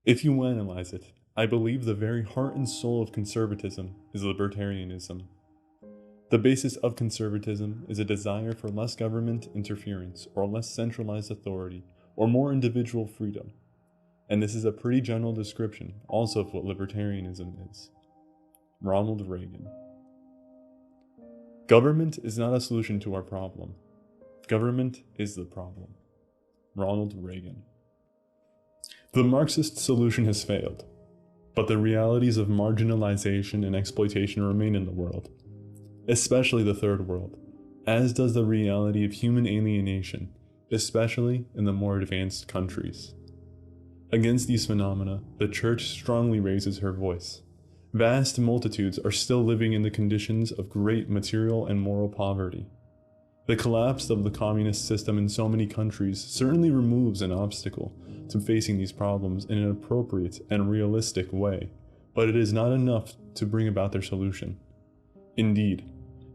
If you analyze it, I believe the very heart and soul of conservatism is libertarianism. The basis of conservatism is a desire for less government interference or less centralized authority or more individual freedom. And this is a pretty general description also of what libertarianism is. Ronald Reagan. Government is not a solution to our problem. Government is the problem. Ronald Reagan. The Marxist solution has failed, but the realities of marginalization and exploitation remain in the world, especially the third world, as does the reality of human alienation, especially in the more advanced countries. Against these phenomena, the Church strongly raises her voice. Vast multitudes are still living in the conditions of great material and moral poverty. The collapse of the communist system in so many countries certainly removes an obstacle to facing these problems in an appropriate and realistic way, but it is not enough to bring about their solution. Indeed,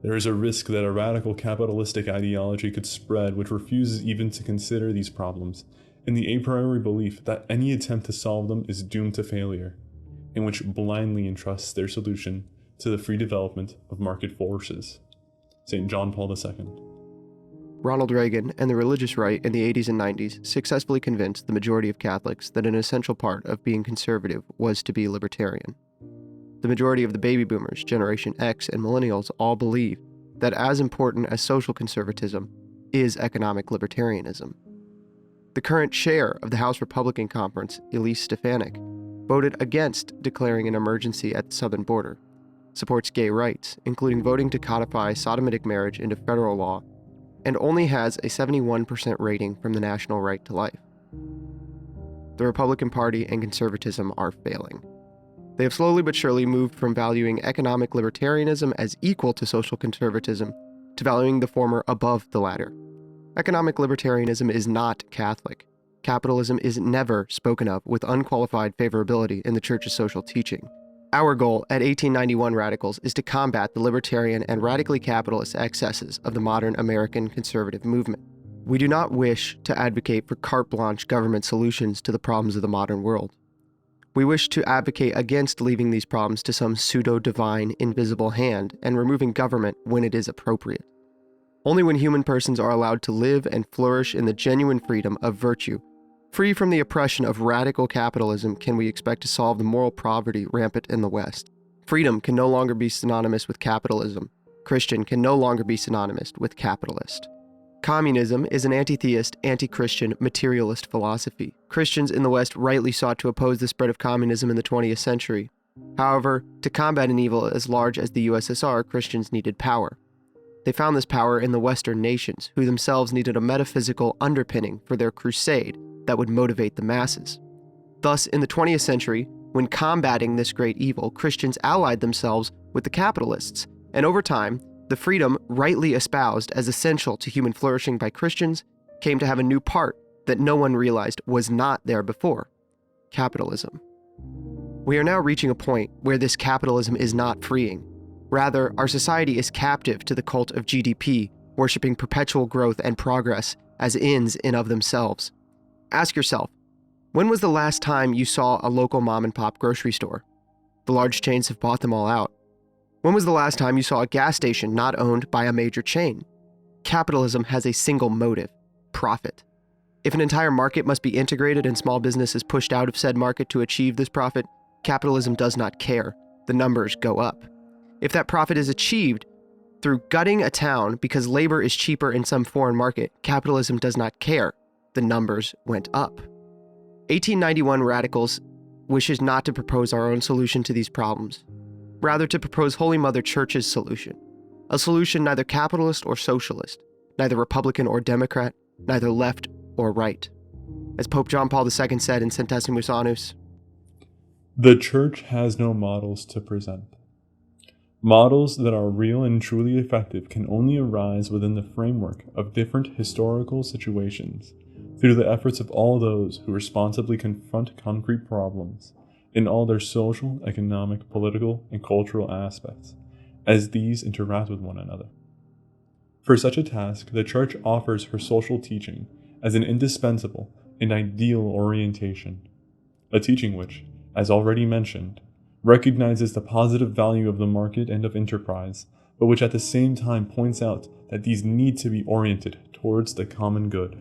there is a risk that a radical capitalistic ideology could spread which refuses even to consider these problems, in the a priori belief that any attempt to solve them is doomed to failure, and which blindly entrusts their solution to the free development of market forces. St. John Paul II. Ronald Reagan and the religious right in the 80s and 90s successfully convinced the majority of Catholics that an essential part of being conservative was to be libertarian. The majority of the baby boomers, Generation X, and millennials all believe that as important as social conservatism is economic libertarianism. The current chair of the House Republican Conference, Elise Stefanik, voted against declaring an emergency at the southern border, supports gay rights, including voting to codify sodomitic marriage into federal law, and only has a 71% rating from the National Right to Life. The Republican Party and conservatism are failing. They have slowly but surely moved from valuing economic libertarianism as equal to social conservatism to valuing the former above the latter. Economic libertarianism is not Catholic. Capitalism is never spoken of with unqualified favorability in the Church's social teaching. Our goal at 1891 Radicals is to combat the libertarian and radically capitalist excesses of the modern American conservative movement. We do not wish to advocate for carte blanche government solutions to the problems of the modern world. We wish to advocate against leaving these problems to some pseudo-divine, invisible hand and removing government when it is appropriate. Only when human persons are allowed to live and flourish in the genuine freedom of virtue, free from the oppression of radical capitalism, can we expect to solve the moral poverty rampant in the West. Freedom can no longer be synonymous with capitalism. Christian can no longer be synonymous with capitalist. Communism is an anti-theist, anti-Christian, materialist philosophy. Christians in the West rightly sought to oppose the spread of communism in the 20th century. However, to combat an evil as large as the USSR, Christians needed power. They found this power in the Western nations, who themselves needed a metaphysical underpinning for their crusade that would motivate the masses. Thus, in the 20th century, when combating this great evil, Christians allied themselves with the capitalists, and over time, the freedom rightly espoused as essential to human flourishing by Christians came to have a new part that no one realized was not there before: capitalism. We are now reaching a point where this capitalism is not freeing. Rather, our society is captive to the cult of GDP, worshiping perpetual growth and progress as ends in of themselves. Ask yourself, when was the last time you saw a local mom-and-pop grocery store? The large chains have bought them all out. When was the last time you saw a gas station not owned by a major chain? Capitalism has a single motive: profit. If an entire market must be integrated and small businesses pushed out of said market to achieve this profit, capitalism does not care. The numbers go up. If that profit is achieved through gutting a town because labor is cheaper in some foreign market, capitalism does not care. The numbers went up. 1891 Radicals wishes not to propose our own solution to these problems, rather to propose Holy Mother Church's solution, a solution neither capitalist or socialist, neither Republican or Democrat, neither left or right. As Pope John Paul II said in Centesimus Annus, The Church has no models to present. Models that are real and truly effective can only arise within the framework of different historical situations, through the efforts of all those who responsibly confront concrete problems in all their social, economic, political, and cultural aspects, as these interact with one another. For such a task, the Church offers her social teaching as an indispensable and ideal orientation. a teaching which, as already mentioned, recognizes the positive value of the market and of enterprise, but which at the same time points out that these need to be oriented towards the common good.